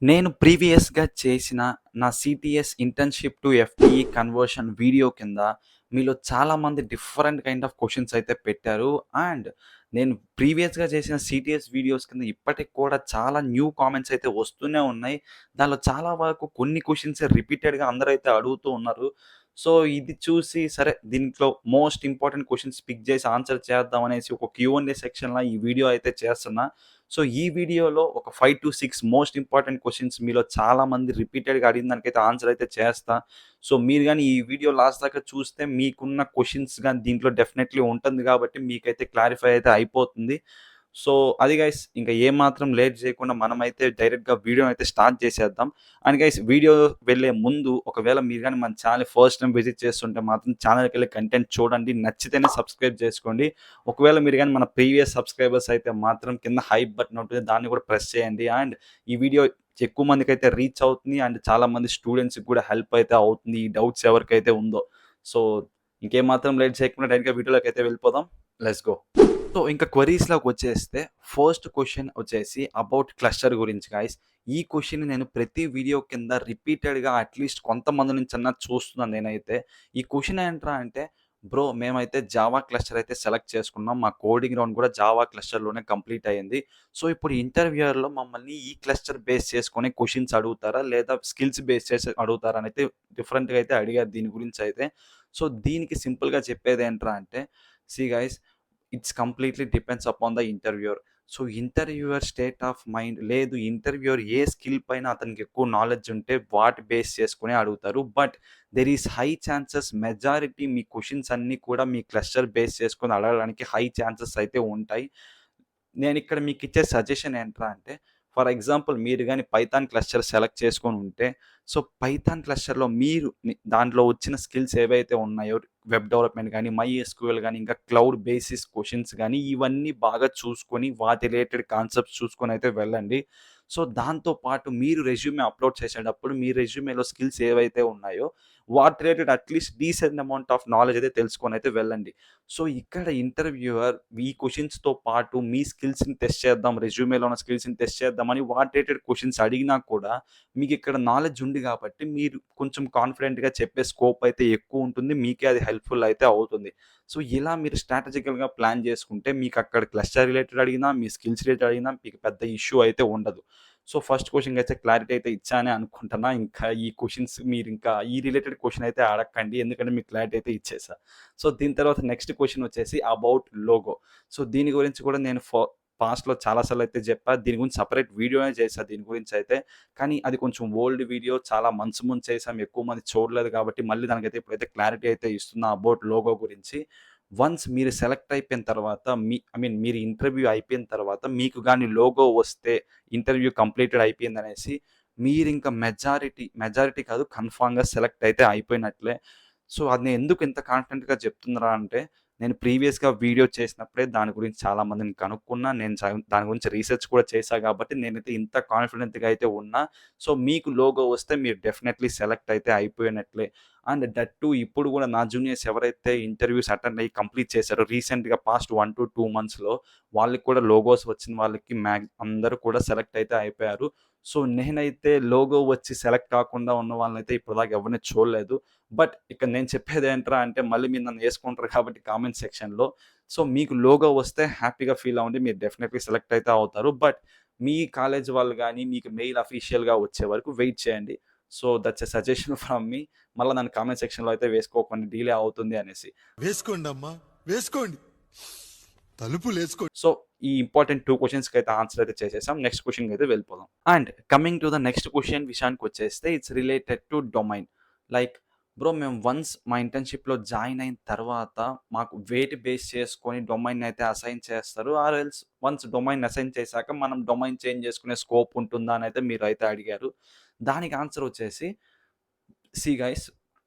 నేను ప్రీవియస్‌గా చేసిన నా సీటీఎస్ internship to FTE conversion video కింద మీలో చాలామంది డిఫరెంట్ కైండ్ ఆఫ్ క్వెషన్స్ అయితే పెట్టారు. అండ్ నేను ప్రీవియస్‌గా చేసిన సీటీఎస్ వీడియోస్ కింద ఇప్పటికి కూడా చాలా న్యూ కామెంట్స్ అయితే వస్తూనే ఉన్నాయి. దానిలో చాలా వరకు కొన్ని క్వెషన్సే రిపీటెడ్‌గా అందరైతే అడుగుతూ ఉన్నారు. సో, ఇది చూసి సరే దీంట్లో మోస్ట్ ఇంపార్టెంట్ క్వెషన్స్ పిక్ చేసి ఆన్సర్ చేద్దాం అనేసి ఒక క్యూ&ఏ సెక్షన్‌లా ఈ వీడియో అయితే చేస్తున్నా. సో, ఈ వీడియోలో ఒక 5-6 మోస్ట్ ఇంపార్టెంట్ క్వెషన్స్ మీలో చాలామంది రిపీటెడ్‌గా అడిగిన దానికైతే ఆన్సర్ అయితే చేస్తా. సో, మీరు గాని ఈ వీడియో లాస్ట్ దాకా చూస్తే మీకున్న క్వెషన్స్ గాని దీంట్లో డెఫినైట్‌లీ ఉంటుంది కాబట్టి మీకైతే క్లారిఫై అయితే అయిపోతుంది. సో, అది గైస్ ఇంక ఏమాత్రం లేట్ చేయకుండా మనమైతే డైరెక్ట్‌గా వీడియోనైతే స్టార్ట్ చేసేద్దాం. అండ్ గైస్ వీడియో వెళ్ళే ముందు ఒకవేళ మీరు గాని మన ఛానెల్ ఫస్ట్ టైమ్ విజిట్ చేస్తుంటే మాత్రం ఛానెల్‌కెళ్ళి కంటెంట్ చూడండి. నచ్చితేనే సబ్స్క్రైబ్ చేసుకోండి. ఒకవేళ మీరు గాని మన ప్రీవియస్ సబ్స్క్రైబర్స్ అయితే మాత్రం కింద హైప్ బటన్ ఉంటుంది. దాన్ని కూడా ప్రెస్ చేయండి. అండ్ ఈ వీడియో ఎక్కువ మందికైతే రీచ్ అవుతుంది. అండ్ చాలామంది స్టూడెంట్స్‌కి కూడా హెల్ప్ అయితే అవుతుంది. ఈ డౌట్స్ ఎవరికైతే ఉందో. సో, ఇంకేమాత్రం లేట్ చేయకుండా డైరెక్ట్‌గా వీడియోలోకైతే వెళ్ళిపోదాం. Let's go. సో, ఇంక క్వెరీస్‌లోకొచ్చేస్తే ఫస్ట్ క్వెషన్ వచ్చేసి అబౌట్ క్లస్టర్ గురించి గైస్. ఈ క్వెషన్‌ని నేను ప్రతి వీడియో కింద రిపీటెడ్‌గా అట్‌లీస్ట్ కొంతమంది నుంచన్నా చూస్తున్నాను నేనైతే. ఈ క్వెషన్ ఏంట్రా అంటే, బ్రో మేమైతే జావా క్లస్టర్ అయితే సెలెక్ట్ చేసుకున్నాం. మా కోడింగ్ రౌండ్ కూడా జావా క్లస్టర్‌లోనే కంప్లీట్ అయింది. సో, ఇప్పుడు ఇంటర్వ్యూయర్‌లో మమ్మల్ని ఈ క్లస్టర్ బేస్ చేసుకొని క్వెషన్స్ అడుగుతారా? లేదా స్కిల్స్ బేస్ చేసి అడుగుతారా? అనైతే డిఫరెంట్‌గా అయితే అడిగారు దీని గురించయితే. సో, దీనికి సింపుల్‌గా చెప్పేదేంట్రా అంటే, see guys it's completely depends upon the interviewer. So, interviewer state of mind లేదు ఇంటర్వ్యూయర్ ఏ స్కిల్ పైన అతనికి ఎక్కువ నాలెడ్జ్ ఉంటే వాటి బేస్ చేసుకొని అడుగుతారు. But there is high chances majority మీ క్వెషన్స్ అన్నీ కూడా మీ క్లస్టర్ బేస్ చేసుకొని అడగడానికి హై ఛాన్సెస్ అయితే ఉంటాయి. నేనిక్కడ మీకిచ్చే సజెషన్ ఏంట్రా అంటే, ఫర్ ఎగ్జాంపుల్ మీరు గాని పైథాన్ క్లస్టర్ సెలెక్ట్ చేసుకొనుంటే, సో, పైథాన్ క్లస్టర్‌లో మీరు దాంట్లో వచ్చిన స్కిల్స్ ఏవైతే ఉన్నాయో వెబ్ డెవలప్‌మెంట్ గాని, మైఎస్‌క్యూఎల్ గాని, ఇంకా క్లౌడ్ బేసిస్ క్వెషన్స్ గాని, ఇవన్నీ బాగా చూసుకొని వాటి రిలేటెడ్ కాన్సెప్ట్స్ చూసుకొనైతే వెళ్ళండి. సో, దాంతో పాటు మీరు రెజ్యూమే అప్‌లోడ్ చేసేటప్పుడు మీ రెజ్యూమేలో స్కిల్స్ ఏవైతే ఉన్నాయో, వాటి related at least decent amount of knowledge అయితే తెలుసుకొనైతే వెళ్ళండి. సో, ఇక్కడ ఇంటర్వ్యూయర్ ఈ క్వెషన్స్‌తో పాటు మీ స్కిల్స్‌ని టెస్ట్ చేద్దాం, రెజ్యూమేలో ఉన్న స్కిల్స్‌ని టెస్ట్ చేద్దామని వాటి రిలేటెడ్ క్వెషన్స్ అడిగినా కూడా మీకిక్కడ నాలెడ్జ్ ఉంది గాబట్టి మీరు కొంచెం కాన్ఫిడెంట్‌గా చెప్పే స్కోప్ అయితే ఎక్కువుంటుంది. మీకే అది హెల్ప్‌ఫుల్ అయితే అవుతుంది. సో, ఇలా మీరు స్ట్రాటజికల్‌గా ప్లాన్ చేసుకుంటే మీకక్కడ క్లస్టర్ రిలేటెడ్ అడిగినా, మీ స్కిల్స్ రిలేటెడ్ అడిగినా మీకు పెద్ద ఇష్యూ అయితే ఉండదు. సో, ఫస్ట్ క్వెషన్‌కైతే క్లారిటీ అయితే ఇచ్చానే అనుకుంటున్నా. ఇంకా ఈ క్వెషన్స్ మీరింకా ఈ రిలేటెడ్ క్వెషన్ అయితే అడగకండి. ఎందుకంటే మీకు క్లారిటీ అయితే ఇచ్చేసా. సో, దీని తర్వాత నెక్స్ట్ క్వెషన్ వచ్చేసి అబౌట్ లోగో. సో, దీని గురించి కూడా నేను పాస్ట్‌లో చాలా సార్లయితే జెప్పా. దీని గురించి సెపరేట్ వీడియోనే చేశా దీని గురించయితే. కానీ అది కొంచెం ఓల్డ్ వీడియో. చాలా మంత్స్ ముందు చేసాం. ఎక్కువ మంది చూడలేదు కాబట్టి మళ్ళీ దానికైతే ఇప్పుడైతే క్లారిటీ అయితే ఇస్తున్నా అబౌట్ లోగో గురించి. వన్స్ మీరు సెలెక్ట్ అయిపోయిన తర్వాత మీరు ఇంటర్వ్యూ అయిపోయిన తర్వాత మీకు గాని లోగో వస్తే ఇంటర్వ్యూ కంప్లీటెడ్ అయిపోయిందనేసి మీరింక మెజారిటీ కాదు కన్ఫర్మ్‌గా సెలెక్ట్ అయితే అయిపోయినట్లే. సో, అది నేను ఎందుకు ఇంత కాన్ఫిడెంట్‌గా చెప్తున్నారా అంటే, నేను ప్రీవియస్‌గా వీడియో చేసినప్పుడే దాని గురించి చాలా మందిని కనుక్కున్నా. నేను దాని గురించి రీసెర్చ్ కూడా చేశా కాబట్టి నేనైతే ఇంత కాన్ఫిడెంట్‌గా అయితే ఉన్నా. సో, మీకు లోగో వస్తే మీరు డెఫినైట్‌లీ సెలెక్ట్ అయితే అయిపోయినట్లే. అండ్ దట్ టూ ఇప్పుడు గూడా నా జూనియర్స్ ఎవరైతే ఇంటర్వ్యూస్ అటెండ్ అయ్యి కంప్లీట్ చేశారో రీసెంట్‌గా పాస్ట్ 1-2 మంత్స్‌లో వాళ్ళకి కూడా లోగోస్ వచ్చిన వాళ్ళకి అందరూ కూడా సెలెక్ట్ అయితే అయిపోయారు. సో, నేనైతే లోగో వచ్చి సెలెక్ట్ కాకుండా ఉన్న వాళ్ళనైతే ఇప్పటిదాకా ఎవరిని చూడలేదు. బట్ ఇక్కడ నేను చెప్పేదేంట్రా అంటే మళ్ళీ మీరు నన్ను యేసుకుంటారు కాబట్టి కామెంట్ సెక్షన్‌లో. సో, మీకు లోగో వస్తే హ్యాపీగా ఫీల్ అవ్వండి. మీరు డెఫినైట్‌లీ సెలెక్ట్ అయితే అవుతారు. బట్ మీ కాలేజ్ వాళ్ళు గాని, మీకు మెయిల్ అఫీషియల్‌గా వచ్చే వరకు వెయిట్ చేయండి. So, that's a suggestion from మీ. మళ్ళా నన్ను కామెంట్ సెక్షన్‌లో అయితే వేసుకోకండి డిలే అవుతుంది అనేసి. వేసుకోండమ్మా వేసుకోండి తలుపులేసుకోండి. సో, ఈ ఇంపార్టెంట్ 2 క్వెషన్స్‌కైతే ఆన్సర్ అయితే చేసేసాం. నెక్స్ట్ క్వెషన్‌కైతే వెళ్ళిపోదాం. And coming to the next question విషయానికొచ్చేస్తే it's related to domain. Like bro మేము వన్స్ మా ఇంటర్న్‌షిప్‌లో జాయిన్ అయిన తర్వాత మాకు వేటి బేస్ చేసుకొని డొమైన్ అయితే అసైన్ చేస్తారు. Or else once domain assign చేశాక మనం డొమైన్ చేంజ్ చేసుకునే స్కోప్ ఉంటుందా అనైతే మీరైతే అడిగారు. దానికి ఆన్సర్ వచ్చేసి సీ గైస్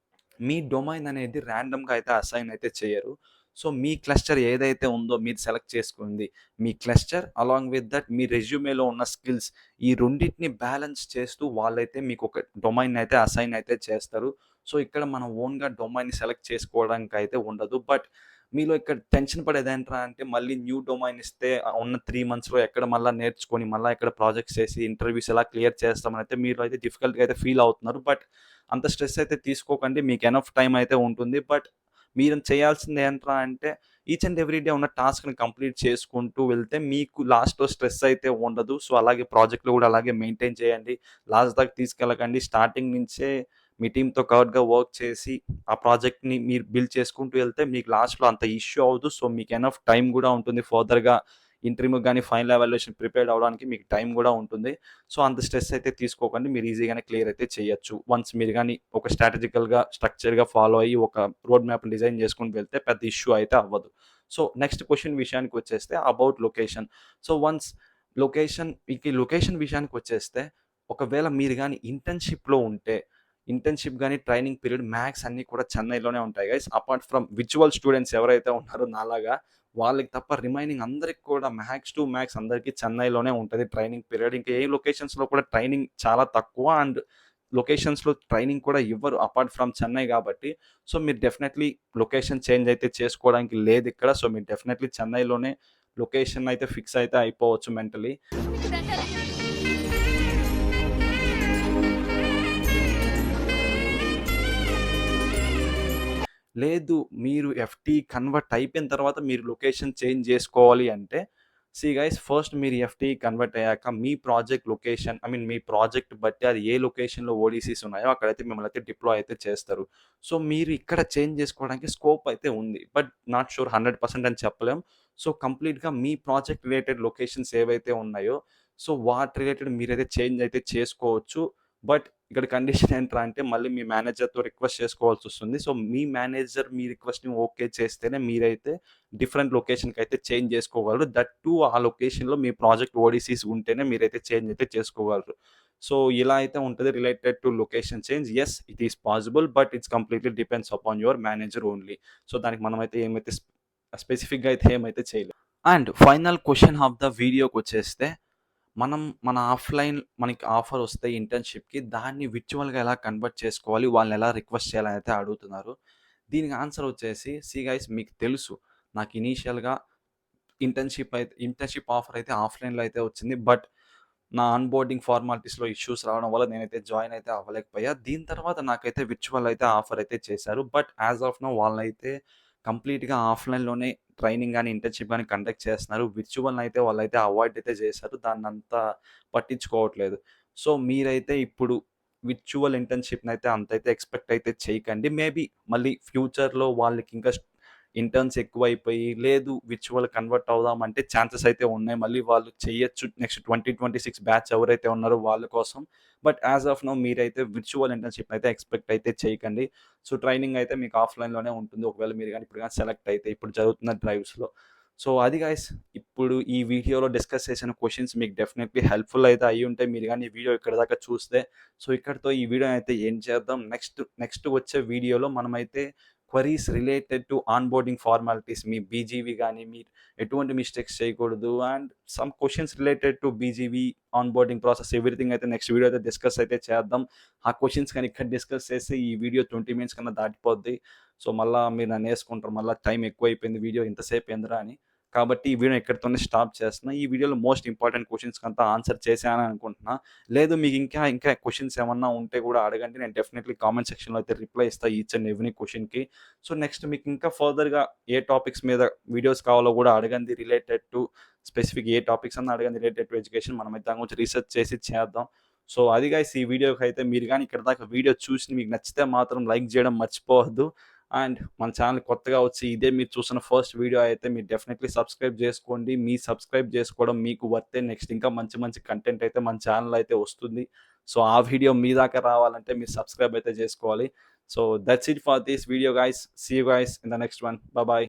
మీ డొమైన్ అనేది ర్యాండమ్‌గా అయితే అసైన్ అయితే చేయరు. సో, మీ క్లస్టర్ ఏదైతే ఉందో మీరు సెలెక్ట్ చేసుకుంది. మీ క్లస్టర్ అలాంగ్ విత్ దట్ మీ రెజ్యూమేలో ఉన్న స్కిల్స్ ఈ రెండిటిని బ్యాలెన్స్ చేస్తూ వాళ్ళైతే మీకు ఒక డొమైన్ అయితే అసైన్ అయితే చేస్తారు. సో, ఇక్కడ మనం ఓన్‌గా డొమైన్‌ని సెలెక్ట్ చేసుకోవడానికైతే ఉండదు. బట్ మీలో ఇక్కడ టెన్షన్ పడేదేంట్రా అంటే మళ్ళీ న్యూ డొమైన్ ఇస్తే ఉన్న 3 మంత్స్‌లో ఎక్కడ మళ్ళా నేర్చుకొని, మళ్ళా ఇక్కడ ప్రాజెక్ట్స్ చేసి, ఇంటర్వ్యూస్ ఎలా క్లియర్ చేస్తామనైతే మీరు అయితే డిఫికల్ట్‌గా అయితే ఫీల్ అవుతున్నారు. బట్ అంత స్ట్రెస్ అయితే తీసుకోకండి. మీకు ఎనఫ్ టైమ్ అయితే ఉంటుంది. బట్ మీరు చేయాల్సింది ఏంట్రా అంటే ఈచ్ అండ్ ఎవ్రీ డే ఉన్న టాస్క్‌ని కంప్లీట్ చేసుకుంటూ వెళ్తే మీకు లాస్ట్‌లో స్ట్రెస్ అయితే ఉండదు. సో, అలాగే ప్రాజెక్ట్‌లో కూడా అలాగే మెయింటైన్ చేయండి. లాస్ట్ దాకా తీసుకెళ్ళకండి. స్టార్టింగ్ నుంచే మీ టీమ్‌తో కరెక్ట్‌గా వర్క్ చేసి ఆ ప్రాజెక్ట్‌ని మీరు బిల్డ్ చేసుకుంటూ వెళ్తే మీకు లాస్ట్‌లో అంత ఇష్యూ అవ్వదు. సో, మీకు ఎనఫ్ టైమ్ కూడా ఉంటుంది ఫర్దర్‌గా ఇంటర్వ్యూకి గాని, ఫైనల్ ఎవాల్యుయేషన్ ప్రిపేర్ అవ్వడానికి మీకు టైమ్ కూడా ఉంటుంది. సో, అంత స్ట్రెస్ అయితే తీసుకోకండి. మీరు ఈజీగానే క్లియర్ అయితే చేయొచ్చు. వన్స్ మీరు గాని ఒక స్ట్రాటజికల్‌గా, స్ట్రక్చర్‌గా ఫాలో అయ్యి ఒక రోడ్ మ్యాప్‌ని డిజైన్ చేసుకొని వెళ్తే పెద్ద ఇష్యూ అయితే అవ్వదు. సో, నెక్స్ట్ క్వెషన్ విషయానికొచ్చేస్తే about location. So, once location విషయానికొచ్చేస్తే ఒకవేళ మీరు గాని ఇంటర్న్‌షిప్‌లో ఉంటే ఇంటర్న్‌షిప్ గాని, ట్రైనింగ్ పీరియడ్ మ్యాక్స్ అన్నీ కూడా చెన్నైలోనే ఉంటాయి guys. Apart from virtual students ఎవరైతే ఉన్నారో నాలాగా వాళ్ళకి తప్ప రిమైనింగ్ అందరికి కూడా మ్యాక్స్ టు మ్యాక్స్ అందరికి చెన్నైలోనే ఉంటది ట్రైనింగ్ పీరియడ్. ఇంకా ఏ లొకేషన్స్‌లో కూడా ట్రైనింగ్ చాలా తక్కువ. అండ్ లొకేషన్స్‌లో ట్రైనింగ్ కూడా ఇవ్వరు అపార్ట్ ఫ్రమ్ చెన్నై గాబట్టి. సో, మీరు డెఫినెట్‌లీ లొకేషన్ చేంజ్ అయితే చేసుకోవడానికి లేదిక్కడ. సో, మీరు డెఫినెట్‌లీ చెన్నైలోనే లొకేషన్ అయితే ఫిక్స్ అయితే అయిపోవచ్చు మెంటల్లీ. లేదు. మీరు ఎఫ్‌టీ కన్వర్ట్ అయిపోయిన తర్వాత మీరు లొకేషన్ చేంజ్ జేసుకోవాలి అంటే, గైస్ ఫస్ట్ మీరు ఎఫ్‌టీ కన్వర్ట్ అయ్యాక మీ ప్రాజెక్ట్ లొకేషన్ మీ ప్రాజెక్ట్ బట్టి అది ఏ లొకేషన్‌లో ఓడీసీస్ ఉన్నాయో అక్కడైతే మిమ్మల్ని అయితే డిప్లాయ్ అయితే చేస్తారు. సో, మీరు ఇక్కడ చేంజ్ జేసుకోవడానికి స్కోప్ అయితే ఉంది. బట్ నాట్ ష్యూర్ 100% అని చెప్పలేం. సో, కంప్లీట్‌గా మీ ప్రాజెక్ట్ రిలేటెడ్ లొకేషన్స్ ఏవైతే ఉన్నాయో, సో, వాటి రిలేటెడ్ మీరైతే చేంజ్ అయితే చేసుకోవచ్చు. బట్ ఇక్కడ కండిషన్ ఏంట్రా అంటే మళ్ళీ మీ మేనేజర్‌తో రిక్వెస్ట్ చేసుకోవాల్సొస్తుంది. సో, మీ మేనేజర్ మీ రిక్వెస్ట్‌ని ఓకే చేస్తేనే మీరైతే డిఫరెంట్ లొకేషన్‌కైతే చేంజ్ చేసుకోగలరు. దట్ టూ ఆ లొకేషన్‌లో మీ ప్రాజెక్ట్ ఓడీసీస్ ఉంటేనే మీరైతే చేంజ్ అయితే చేసుకోగలరు. సో, ఇలా అయితే ఉంటది related to location change. Yes, it is possible. But it's completely depends upon your manager only. So, దానికి మనమైతే ఏమైతే స్పెసిఫిక్‌గా అయితే ఏమైతే చేయలేం. And final question of the వీడియోకొచ్చేస్తే మన ఆఫ్‌లైన్ మనకి ఆఫర్ వస్తే ఇంటర్న్‌షిప్‌కి దాన్ని విర్చువల్‌గా ఎలా కన్వర్ట్ చేసుకోవాలి? వాళ్ళని ఎలా రిక్వెస్ట్ చేయాలని అయితే అడుగుతున్నారు. దీనికి ఆన్సర్ వచ్చేసి గైస్ మీకు తెలుసు. నాకు ఇనీషియల్‌గా ఇంటర్న్‌షిప్ ఆఫర్ అయితే ఆఫ్‌లైన్‌లో అయితే వచ్చింది. బట్ నా ఆన్‌బోర్డింగ్ ఫార్మాలిటీస్‌లో ఇష్యూస్ రావడం వల్ల నేనైతే జాయిన్ అయితే అవ్వలేకపోయా. దీని తర్వాత నాకైతే విర్చువల్ అయితే ఆఫర్ అయితే చేశారు. బట్ యాస్ ఆఫ్ నౌ వాళ్ళనైతే కంప్లీట్‌గా ఆఫ్‌లైన్‌లోనే ట్రైనింగ్ గాని, ఇంటర్న్‌షిప్ గాని కండక్ట్ చేస్తున్నారు. విర్చువల్‌నైతే వాళ్ళైతే అవాయిడ్ అయితే చేశారు. దాన్నంతా పట్టించుకోవట్లేదు. సో, మీరైతే ఇప్పుడు విర్చువల్ ఇంటర్న్‌షిప్‌నైతే అంతైతే ఎక్స్‌పెక్ట్ అయితే చేయకండి. మేబీ మళ్ళీ ఫ్యూచర్‌లో వాళ్ళకి ఇంకా ఇంటర్న్స్ ఎక్కువైపోయి, లేదు విర్చువల్ కన్వర్ట్ అవుదాం అంటే ఛాన్సెస్ అయితే ఉన్నాయి. మళ్ళీ వాళ్ళు చెయ్యొచ్చు. నెక్స్ట్ 2026 బ్యాచ్ ఎవరైతే ఉన్నారో వాళ్ళ కోసం. బట్ యాస్ ఆఫ్ నౌ మీరైతే విర్చువల్ ఇంటర్న్‌షిప్ అయితే ఎక్స్‌పెక్ట్ అయితే చేయకండి. సో, ట్రైనింగ్ అయితే మీకు ఆఫ్‌లైన్‌లోనే ఉంటుంది. ఒకవేళ మీరు గాని ఇప్పుడు గాని సెలెక్ట్ అయితే ఇప్పుడు జరుగుతున్న డ్రైవ్స్‌లో. సో, అది గైస్ ఇప్పుడు ఈ వీడియోలో డిస్కస్ చేసిన క్వెషన్స్ మీకు డెఫినెట్‌లీ హెల్ప్‌ఫుల్ అయితే అయ్యుంటాయి. మీరు గాని ఈ వీడియో ఇక్కడి దాకా చూస్తే. సో, ఇక్కడితో ఈ వీడియోని అయితే ఎండ్ చేద్దాం. నెక్స్ట్ వచ్చే వీడియోలో మనమైతే queries related to onboarding formalities me BGV గాని, మీరు ఎటువంటి మిస్టేక్స్ చేయకూడదు. And some questions related to BGV onboarding process everything అయితే నెక్స్ట్ వీడియో అయితే డిస్కస్ అయితే చేద్దాం. ఆ క్వెషన్స్ గాని ఇక్కడ డిస్కస్ చేస్తే ఈ వీడియో 20 మినిట్స్ కన్నా దాటిపోద్ది. సో, మళ్ళా మీరు నన్నేసుకుంటారు. మళ్ళా టైం ఎక్కువైపోయింది వీడియో ఇంతసేపు ఏందిరా అని. కాబట్టి ఈ వీడియోని ఇక్కడితోనే స్టాప్ చేస్తున్నా. ఈ వీడియోలో మోస్ట్ ఇంపార్టెంట్ క్వెషన్స్‌కంతా ఆన్సర్ చేశానని అనుకుంటున్నా. లేదు మీకు ఇంకా క్వెషన్స్ ఏమన్నా ఉంటే కూడా అడగండి. నేను డెఫినెట్‌లీ కామెంట్ సెక్షన్‌లో అయితే రిప్లై ఇస్తా ఈచ్ అండ్ ఎవ్రీ క్వెషన్‌కి. సో, నెక్స్ట్ మీకు ఇంకా ఫర్దర్‌గా ఏ టాపిక్స్ మీద వీడియోస్ కావాలో కూడా అడగండి. Related to specific A topics అన్నా అడగండి రిలేటెడ్ టు ఎడ్యుకేషన్. మనమైతే దాని గురించి రీసెర్చ్ చేసి చేద్దాం. సో, అది గైస్ ఈ వీడియోకైతే మీరు గాని ఇక్కడి దాకా వీడియో చూసి మీకు నచ్చితే మాత్రం లైక్ చేయడం మర్చిపోవద్దు. అండ్ మన ఛానల్ కొత్తగా వచ్చి ఇదే మీరు చూసిన ఫస్ట్ వీడియో అయితే మీరు డెఫినెట్‌లీ సబ్స్క్రైబ్ చేసుకోండి. మీ సబ్స్క్రైబ్ చేసుకోవడం మీకు వర్తే. నెక్స్ట్ ఇంకా మంచి మంచి కంటెంట్ అయితే మన ఛానల్‌లో అయితే వస్తుంది. సో, ఆ వీడియో మీ దాకా రావాలంటే మీరు సబ్స్క్రైబ్ అయితే చేసుకోవాలి. So, that's it for this video guys. See you guys in the next one. Bye by.